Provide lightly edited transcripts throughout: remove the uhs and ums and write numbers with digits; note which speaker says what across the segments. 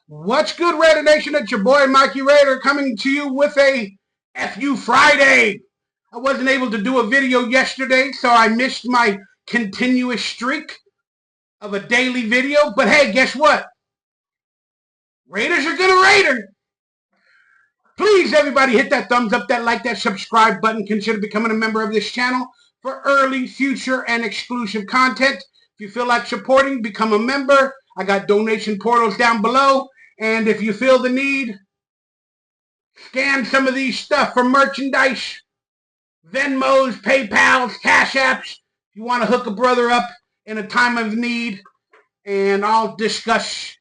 Speaker 1: What's good, Raider Nation? It's your boy, Mikey Raider, coming to you with a FU Friday. I wasn't able to do a video yesterday, so I missed my continuous streak of a daily video. But hey, guess what? Raiders are gonna Raider. Please, everybody, hit that thumbs up, that like, that subscribe button. Consider becoming a member of this channel for early, future, and exclusive content. If you feel like supporting, become a member. I got donation portals down below. And if you feel the need, scan some of these stuff for merchandise, Venmos, PayPals, Cash Apps. If you want to hook a brother up in a time of need, and I'll discuss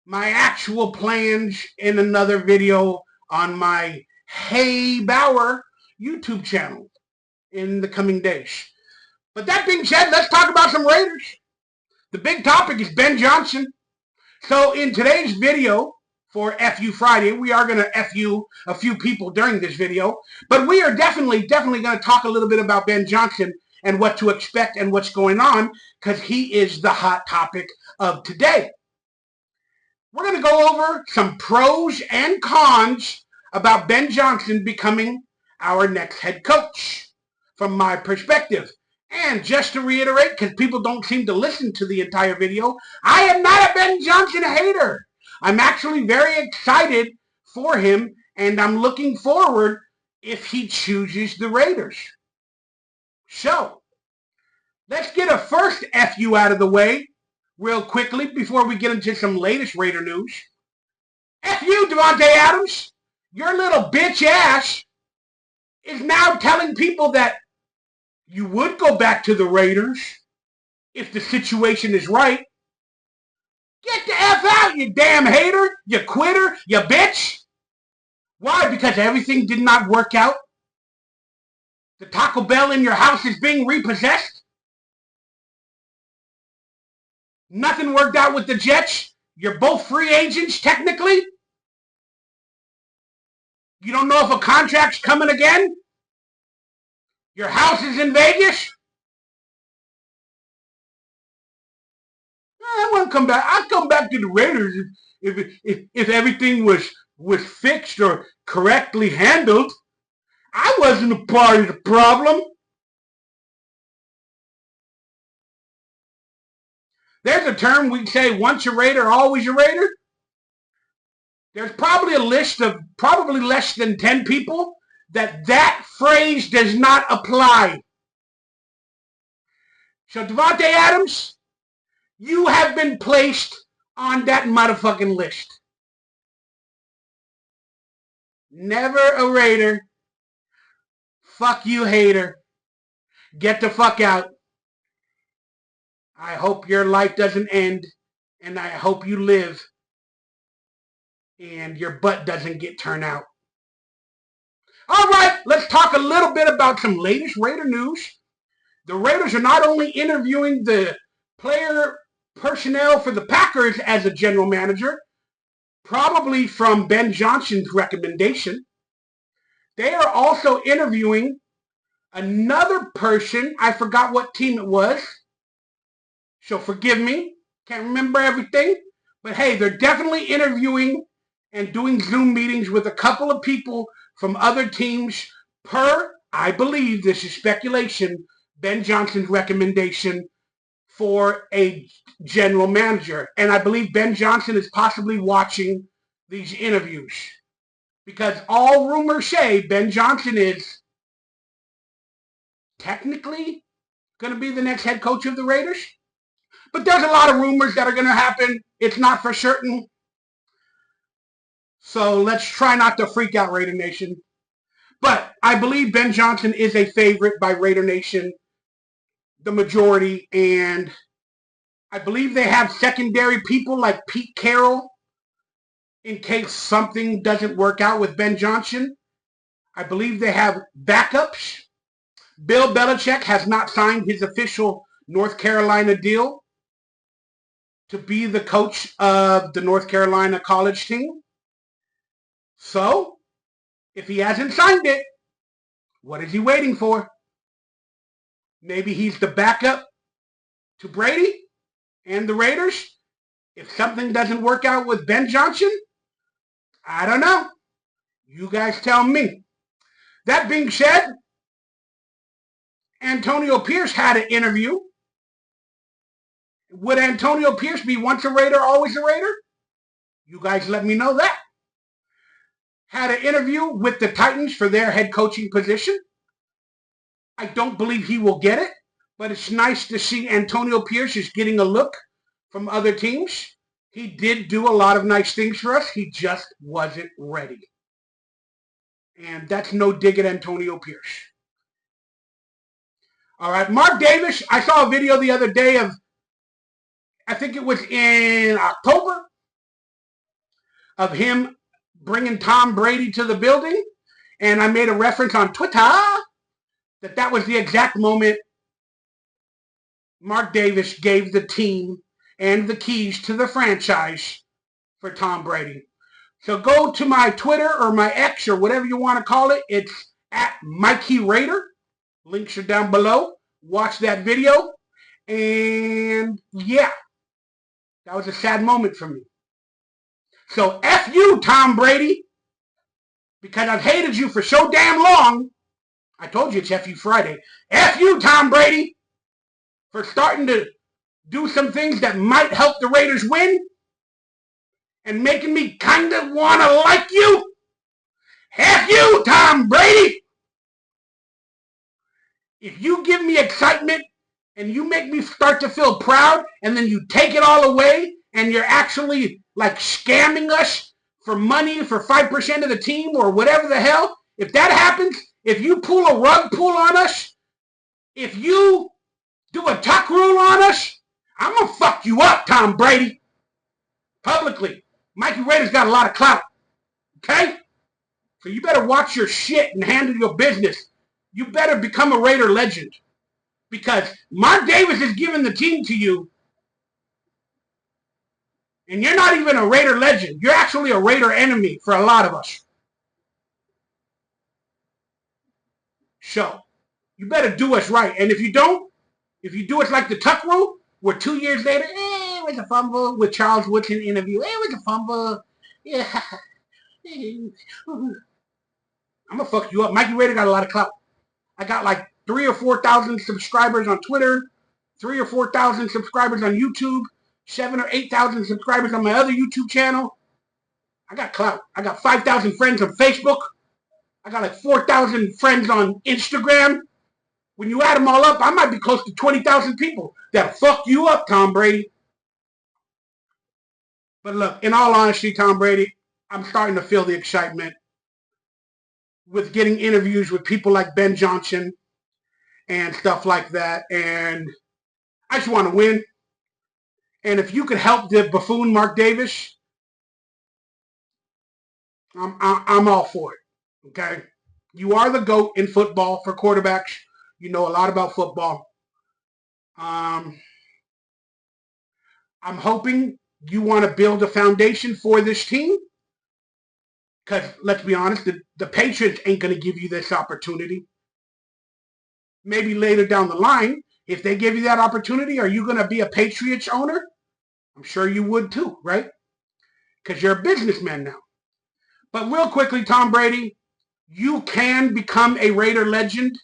Speaker 1: my actual plans in another video on my Hey Bauer YouTube channel in the coming days. But that being said, let's talk about some Raiders. The big topic is Ben Johnson. So in today's video for FU Friday, we are going to FU a few people during this video, but we are definitely going to talk a little bit about Ben Johnson and what to expect and what's going on, because he is the hot topic of today. We're going to go over some pros and cons about Ben Johnson becoming our next head coach from my perspective. And just to reiterate, because people don't seem to listen to the entire video, I am not a Ben Johnson hater. I'm actually very excited for him, and I'm looking forward if he chooses the Raiders. So, let's get a first FU out of the way real quickly before we get into some latest Raider news. FU, Devonte Adams, your little bitch ass is now telling people that you would go back to the Raiders if the situation is right. Get the F out, you damn hater, you quitter, you bitch. Why? Because everything did not work out? The Taco Bell in your house is being repossessed? Nothing worked out with the Jets? You're both free agents, technically? You don't know if a contract's coming again? Your house is in Vegas? I want to come back. I'll come back to the Raiders if everything was fixed or correctly handled. I wasn't a part of the problem. There's a term we say, once a Raider, always a Raider. There's probably a list of probably less than 10 people that phrase does not apply. So Devonte Adams, you have been placed on that motherfucking list. Never a Raider. Fuck you, hater. Get the fuck out. I hope your life doesn't end, and I hope you live and your butt doesn't get turned out. All right, let's talk a little bit about some latest Raider news. The Raiders are not only interviewing the player personnel for the Packers as a general manager, probably from Ben Johnson's recommendation. They are also interviewing another person. I forgot what team it was, so forgive me. Can't remember everything. But hey, they're definitely interviewing and doing Zoom meetings with a couple of people from other teams per, I believe, this is speculation, Ben Johnson's recommendation for a general manager. And I believe Ben Johnson is possibly watching these interviews, because all rumors say Ben Johnson is technically going to be the next head coach of the Raiders. But there's a lot of rumors that are going to happen. It's not for certain. So let's try not to freak out, Raider Nation. But I believe Ben Johnson is a favorite by Raider Nation, the majority, and I believe they have secondary people like Pete Carroll in case something doesn't work out with Ben Johnson. I believe they have backups. Bill Belichick has not signed his official North Carolina deal to be the coach of the North Carolina college team. So, if he hasn't signed it, what is he waiting for? Maybe he's the backup to Brady and the Raiders. If something doesn't work out with Ben Johnson, I don't know. You guys tell me. That being said, Antonio Pierce had an interview. Would Antonio Pierce be once a Raider, always a Raider? You guys let me know that. Had an interview with the Titans for their head coaching position. I don't believe he will get it, but it's nice to see Antonio Pierce is getting a look from other teams. He did do a lot of nice things for us. He just wasn't ready. And that's no dig at Antonio Pierce. All right, Mark Davis, I saw a video the other day of, I think it was in October, of him bringing Tom Brady to the building. And I made a reference on Twitter that was the exact moment Mark Davis gave the team and the keys to the franchise for Tom Brady. So go to my Twitter or my X or whatever you want to call it. It's at Mikey Raider. Links are down below. Watch that video. And yeah, that was a sad moment for me. So F you, Tom Brady, because I've hated you for so damn long. I told you it's F you Friday. F you, Tom Brady, for starting to do some things that might help the Raiders win and making me kind of want to like you. F you, Tom Brady. If you give me excitement and you make me start to feel proud and then you take it all away and you're actually like scamming us for money for 5% of the team or whatever the hell, if that happens, if you pull a rug pull on us, if you do a tuck rule on us, I'm going to fuck you up, Tom Brady. Publicly. Mikey Raider's got a lot of clout. Okay? So you better watch your shit and handle your business. You better become a Raider legend. Because Mark Davis is giving the team to you. And you're not even a Raider legend. You're actually a Raider enemy for a lot of us. So, you better do us right. And if you don't, if you do us like the tuck rule, where 2 years later, it was a fumble with Charles Woodson interview. It was a fumble. Yeah. I'm going to fuck you up. Mikey Raider got a lot of clout. I got like 3,000 or 4,000 subscribers on Twitter, 3,000 or 4,000 subscribers on YouTube, 7,000 or 8,000 subscribers on my other YouTube channel. I got clout. I got 5,000 friends on Facebook. I got like 4,000 friends on Instagram. When you add them all up, I might be close to 20,000 people that'll fuck you up, Tom Brady. But look, in all honesty, Tom Brady, I'm starting to feel the excitement with getting interviews with people like Ben Johnson and stuff like that. And I just want to win. And if you could help the buffoon Mark Davis, I'm all for it. Okay? You are the GOAT in football for quarterbacks. You know a lot about football. I'm hoping you want to build a foundation for this team. Because, let's be honest, the Patriots ain't going to give you this opportunity. Maybe later down the line, if they give you that opportunity, are you going to be a Patriots owner? I'm sure you would too, right? Because you're a businessman now. But real quickly, Tom Brady, you can become a Raider legend,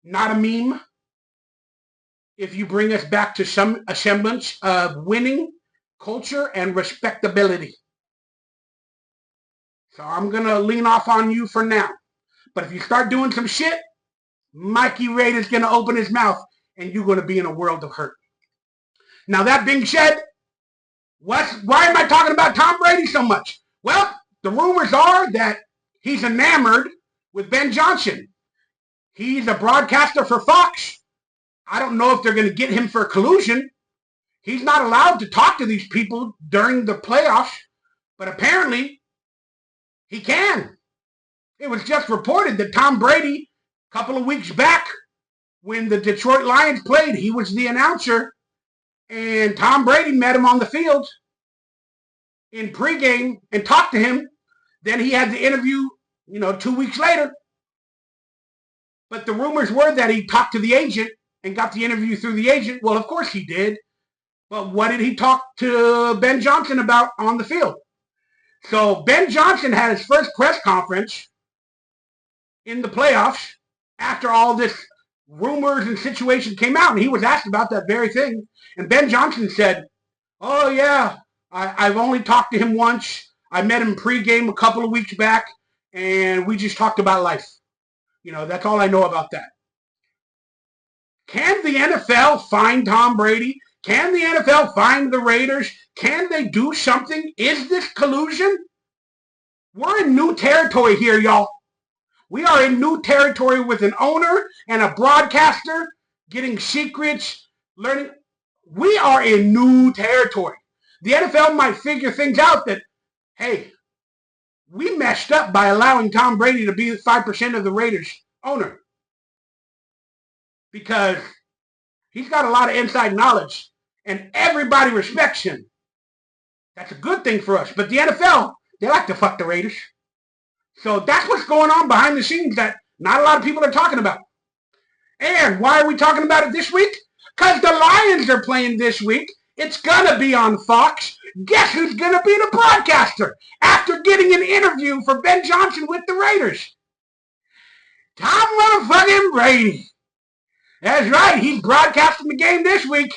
Speaker 1: not a meme, if you bring us back to some semblance of winning culture and respectability. So I'm going to lean off on you for now. But if you start doing some shit, Mikey Raider's going to open his mouth and you're going to be in a world of hurt. Now, that being said, why am I talking about Tom Brady so much? Well, the rumors are that he's enamored with Ben Johnson. He's a broadcaster for Fox. I don't know if they're going to get him for collusion. He's not allowed to talk to these people during the playoffs, but apparently he can. It was just reported that Tom Brady, a couple of weeks back, when the Detroit Lions played, he was the announcer, and Tom Brady met him on the field in pregame and talked to him. Then he had the interview, 2 weeks later. But the rumors were that he talked to the agent and got the interview through the agent. Well, of course he did. But what did he talk to Ben Johnson about on the field? So Ben Johnson had his first press conference in the playoffs after all this rumors and situation came out, and he was asked about that very thing. And Ben Johnson said, "Oh yeah, I've only talked to him once. I met him pregame a couple of weeks back, and we just talked about life. That's all I know about that." Can the NFL find Tom Brady? Can the NFL find the Raiders? Can they do something? Is this collusion? We're in new territory here, y'all. We are in new territory with an owner and a broadcaster getting secrets, learning. We are in new territory. The NFL might figure things out that, hey, we messed up by allowing Tom Brady to be 5% of the Raiders owner, because he's got a lot of inside knowledge and everybody respects him. That's a good thing for us. But the NFL, they like to fuck the Raiders. So that's what's going on behind the scenes that not a lot of people are talking about. And why are we talking about it this week? Because the Lions are playing this week. It's going to be on Fox. Guess who's going to be the broadcaster after getting an interview for Ben Johnson with the Raiders? Tom motherfucking Brady. That's right. He's broadcasting the game this week.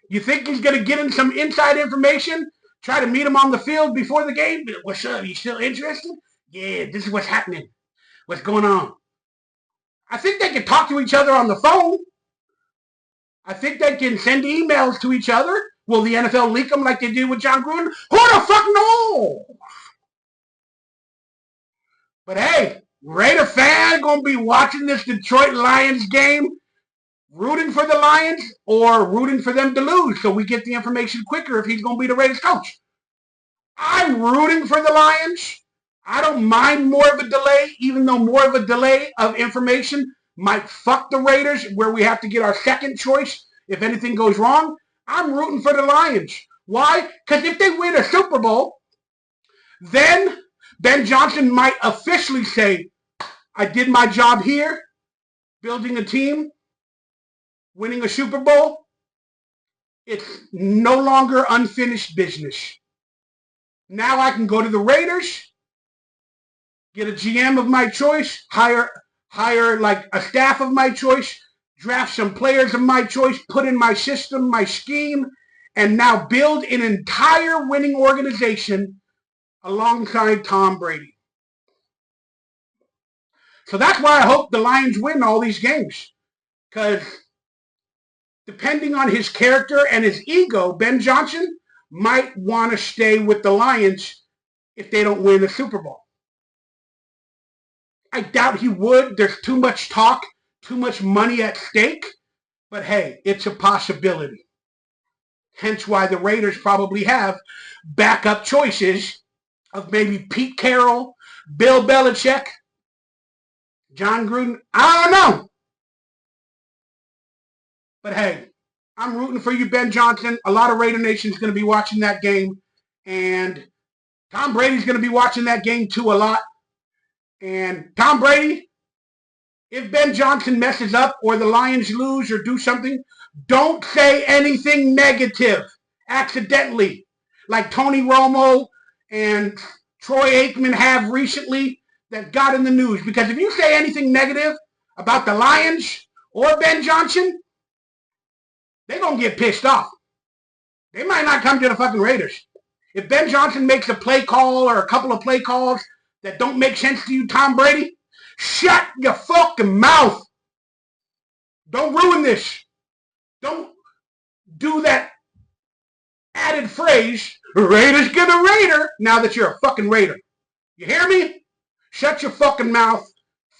Speaker 1: You think he's going to get him some inside information? Try to meet him on the field before the game? What's up? You still interested? Yeah, this is what's happening. What's going on? I think they can talk to each other on the phone. I think they can send emails to each other. Will the NFL leak them like they did with John Gruden? Who the fuck knows? But hey, Raider fan going to be watching this Detroit Lions game, rooting for the Lions or rooting for them to lose so we get the information quicker if he's going to be the Raiders coach. I'm rooting for the Lions. I don't mind more of a delay, even though more of a delay of information might fuck the Raiders, where we have to get our second choice if anything goes wrong. I'm rooting for the Lions. Why? Because if they win a Super Bowl, then Ben Johnson might officially say, I did my job here, building a team, winning a Super Bowl. It's no longer unfinished business. Now I can go to the Raiders, get a GM of my choice, hire like a staff of my choice, draft some players of my choice, put in my system, my scheme, and now build an entire winning organization alongside Tom Brady. So that's why I hope the Lions win all these games. Because depending on his character and his ego, Ben Johnson might want to stay with the Lions if they don't win the Super Bowl. I doubt he would. There's too much talk, too much money at stake. But hey, it's a possibility. Hence why the Raiders probably have backup choices of maybe Pete Carroll, Bill Belichick, John Gruden. I don't know. But hey, I'm rooting for you, Ben Johnson. A lot of Raider Nation is going to be watching that game. And Tom Brady's going to be watching that game too a lot. And Tom Brady, if Ben Johnson messes up or the Lions lose or do something, don't say anything negative accidentally, like Tony Romo and Troy Aikman have recently that got in the news. Because if you say anything negative about the Lions or Ben Johnson, they're going to get pissed off. They might not come to the fucking Raiders. If Ben Johnson makes a play call or a couple of play calls that don't make sense to you, Tom Brady, shut your fucking mouth. Don't ruin this. Don't do that added phrase, Raiders get a Raider, now that you're a fucking Raider. You hear me? Shut your fucking mouth.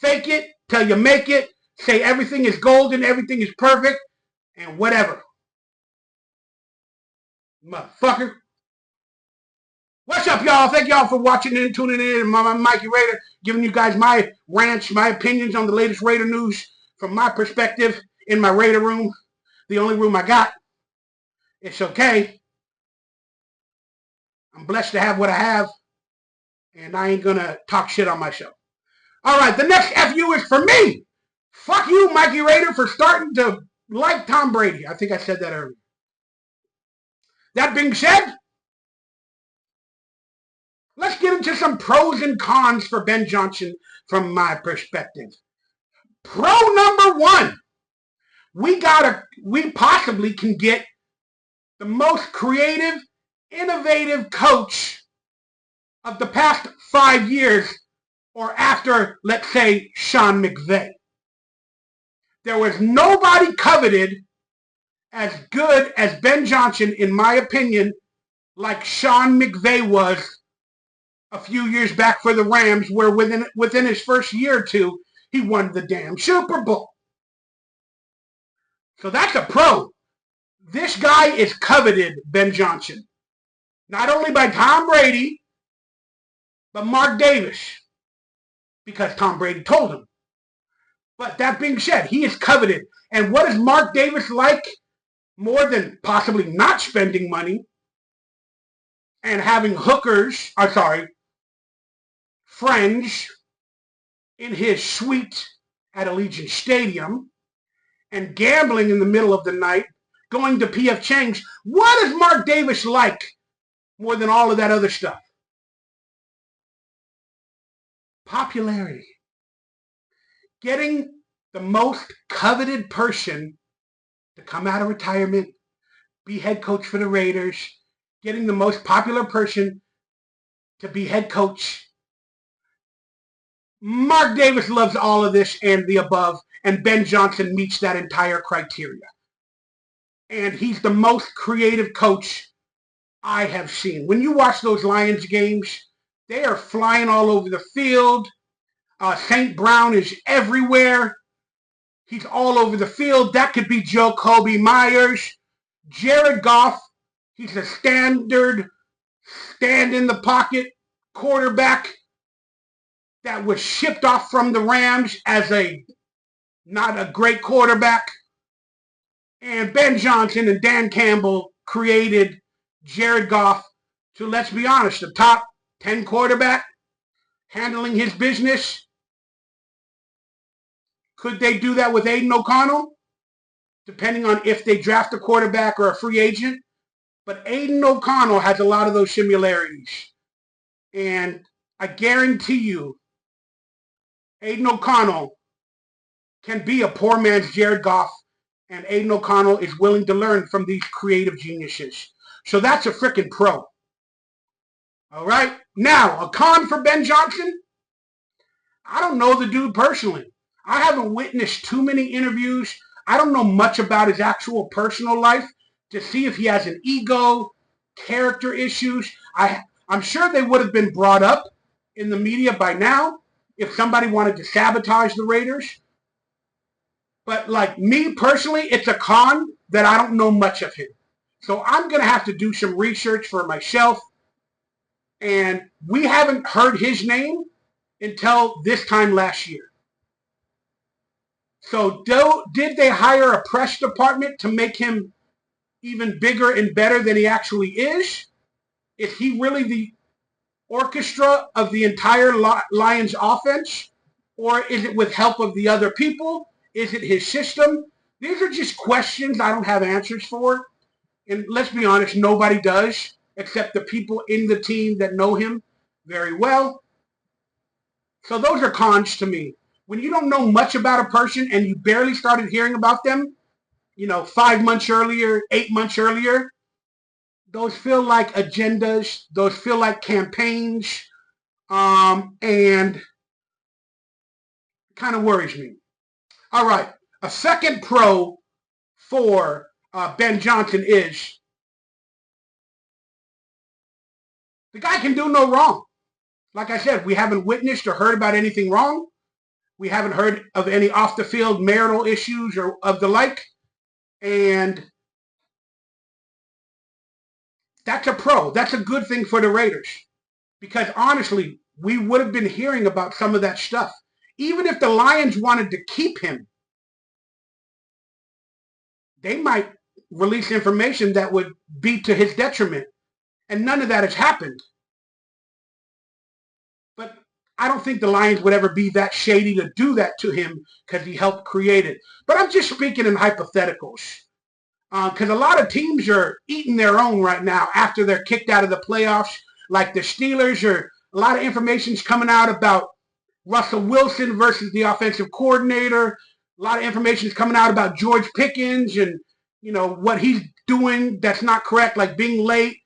Speaker 1: Fake it till you make it. Say everything is golden, everything is perfect, and whatever. Motherfucker. What's up, y'all? Thank y'all for watching and tuning in. I'm Mikey Raider, giving you guys my rants, my opinions on the latest Raider news from my perspective in my Raider room. The only room I got. It's okay. I'm blessed to have what I have, and I ain't going to talk shit on myself. All right, the next FU is for me. Fuck you, Mikey Raider, for starting to like Tom Brady. I think I said that earlier. That being said, let's get into some pros and cons for Ben Johnson from my perspective. Pro number one, we possibly can get the most creative, innovative coach of the past 5 years, or after, let's say, Sean McVay. There was nobody coveted as good as Ben Johnson, in my opinion, like Sean McVay was a few years back for the Rams, where within his first year or two, he won the damn Super Bowl. So that's a pro. This guy is coveted, Ben Johnson. Not only by Tom Brady, but Mark Davis, because Tom Brady told him. But that being said, he is coveted. And what is Mark Davis like? More than possibly not spending money and having friends in his suite at Allegiant Stadium and gambling in the middle of the night, going to P.F. Chang's. What is Mark Davis like more than all of that other stuff? Popularity. Getting the most coveted person to come out of retirement, be head coach for the Raiders, getting the most popular person to be head coach. Mark Davis loves all of this and the above, and Ben Johnson meets that entire criteria. And he's the most creative coach I have seen. When you watch those Lions games, they are flying all over the field. St. Brown is everywhere. He's all over the field. That could be Jacoby Myers. Jared Goff, he's a standard stand-in-the-pocket quarterback that was shipped off from the Rams as not a great quarterback. And Ben Johnson and Dan Campbell created Jared Goff to, let's be honest, the top 10 quarterback, handling his business. Could they do that with Aiden O'Connell? Depending on if they draft a quarterback or a free agent. But Aiden O'Connell has a lot of those similarities. And I guarantee you, Aiden O'Connell can be a poor man's Jared Goff, and Aiden O'Connell is willing to learn from these creative geniuses. So that's a freaking pro. All right? Now, a con for Ben Johnson? I don't know the dude personally. I haven't witnessed too many interviews. I don't know much about his actual personal life to see if he has an ego, character issues. I'm sure they would have been brought up in the media by now if somebody wanted to sabotage the Raiders. But like me personally, it's a con that I don't know much of him. So I'm going to have to do some research for myself. And we haven't heard his name until this time last year. So did they hire a press department to make him even bigger and better than he actually is? Is he really the orchestra of the entire Lions offense? Or is it with help of the other people? Is it his system? These are just questions I don't have answers for. And let's be honest, nobody does, except the people in the team that know him very well. So those are cons to me. When you don't know much about a person and you barely started hearing about them, 5 months earlier, 8 months earlier, those feel like agendas. Those feel like campaigns, and kind of worries me. All right, a second pro for Ben Johnson is the guy can do no wrong. Like I said, we haven't witnessed or heard about anything wrong. We haven't heard of any off-the-field marital issues or of the like. And that's a pro. That's a good thing for the Raiders. Because honestly, we would have been hearing about some of that stuff. Even if the Lions wanted to keep him, they might release information that would be to his detriment. And none of that has happened. But I don't think the Lions would ever be that shady to do that to him because he helped create it. But I'm just speaking in hypotheticals. Because a lot of teams are eating their own right now after they're kicked out of the playoffs. Like the Steelers, or a lot of information's coming out about Russell Wilson versus the offensive coordinator. A lot of information is coming out about George Pickens and, what he's doing that's not correct, like being late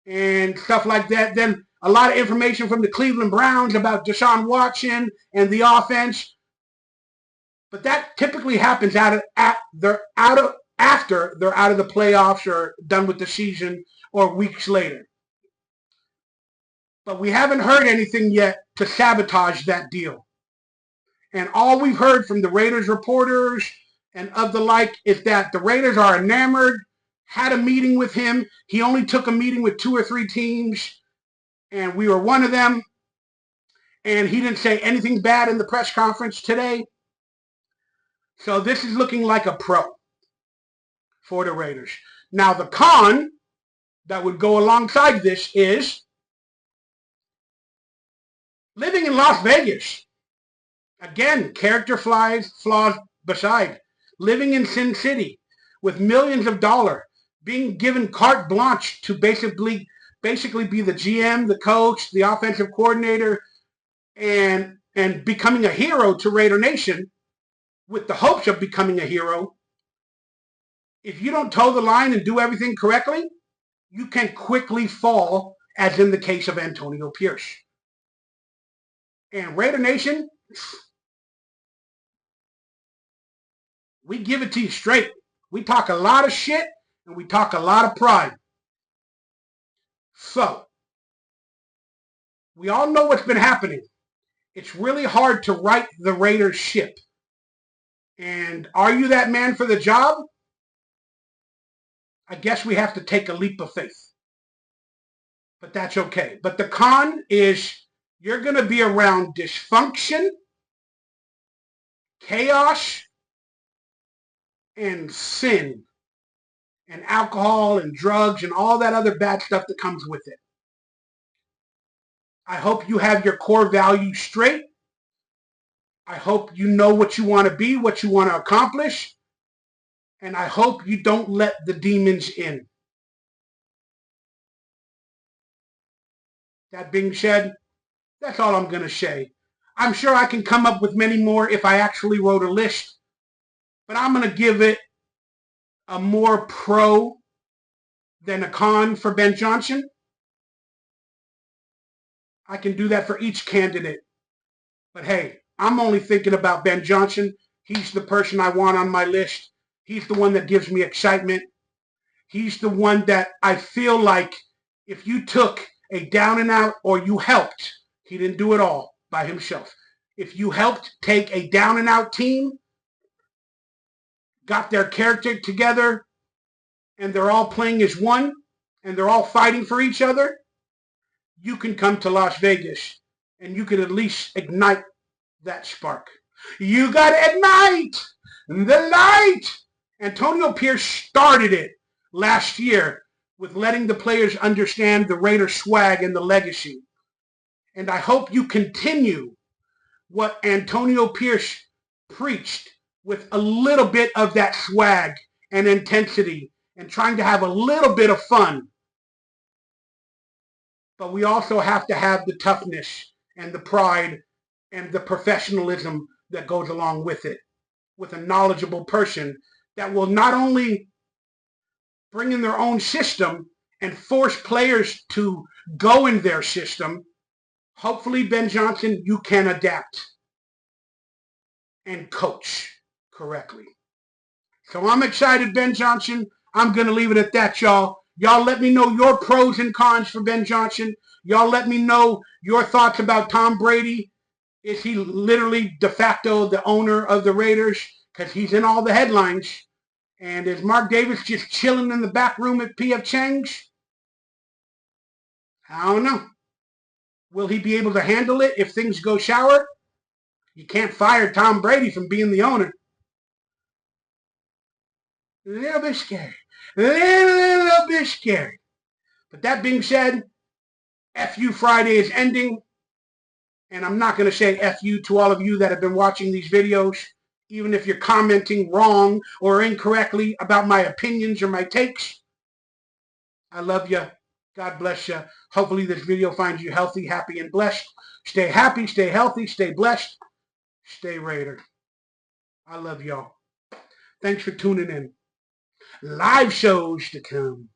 Speaker 1: and stuff like that. Then a lot of information from the Cleveland Browns about Deshaun Watson and the offense. But that typically happens after they're out of the playoffs or done with the season or weeks later. But we haven't heard anything yet to sabotage that deal. And all we've heard from the Raiders reporters and of the like is that the Raiders are enamored, had a meeting with him. He only took a meeting with 2 or 3 teams, and we were one of them. And he didn't say anything bad in the press conference today. So this is looking like a pro for the Raiders. Now, the con that would go alongside this is living in Las Vegas. Again, character flaws beside. Living in Sin City with millions of dollars, being given carte blanche to basically be the GM, the coach, the offensive coordinator, and becoming a hero to Raider Nation with the hopes of becoming a hero. If you don't toe the line and do everything correctly, you can quickly fall, as in the case of Antonio Pierce. And Raider Nation, we give it to you straight. We talk a lot of shit and we talk a lot of pride. So, we all know what's been happening. It's really hard to right the Raiders ship. And are you that man for the job? I guess we have to take a leap of faith. But that's okay. But the con is you're going to be around dysfunction, chaos, and sin, and alcohol and drugs and all that other bad stuff that comes with it. I hope you have your core values straight. I hope you know what you want to be, what you want to accomplish. And I hope you don't let the demons in. That being said, that's all I'm going to say. I'm sure I can come up with many more if I actually wrote a list. But I'm going to give it a more pro than a con for Ben Johnson. I can do that for each candidate. But hey, I'm only thinking about Ben Johnson. He's the person I want on my list. He's the one that gives me excitement. He's the one that I feel like if you took a down and out, or you helped, he didn't do it all by himself. If you helped take a down and out team, got their character together, and they're all playing as one, and they're all fighting for each other, you can come to Las Vegas and you can at least ignite that spark. You got to ignite the light. Antonio Pierce started it last year with letting the players understand the Raider swag and the legacy. And I hope you continue what Antonio Pierce preached with a little bit of that swag and intensity and trying to have a little bit of fun. But we also have to have the toughness and the pride and the professionalism that goes along with it, with a knowledgeable person that will not only bring in their own system and force players to go in their system. Hopefully, Ben Johnson, you can adapt and coach correctly. So I'm excited, Ben Johnson. I'm going to leave it at that, y'all. Y'all let me know your pros and cons for Ben Johnson. Y'all let me know your thoughts about Tom Brady. Is he literally de facto the owner of the Raiders? Because he's in all the headlines. And is Mark Davis just chilling in the back room at P.F. Chang's? I don't know. Will he be able to handle it if things go sour? You can't fire Tom Brady from being the owner. A little bit scary. A little bit scary. But that being said, FU Friday is ending. And I'm not going to say FU to all of you that have been watching these videos, even if you're commenting wrong or incorrectly about my opinions or my takes. I love you. God bless you. Hopefully this video finds you healthy, happy, and blessed. Stay happy, stay healthy, stay blessed, stay Raider. I love y'all. Thanks for tuning in. Live shows to come.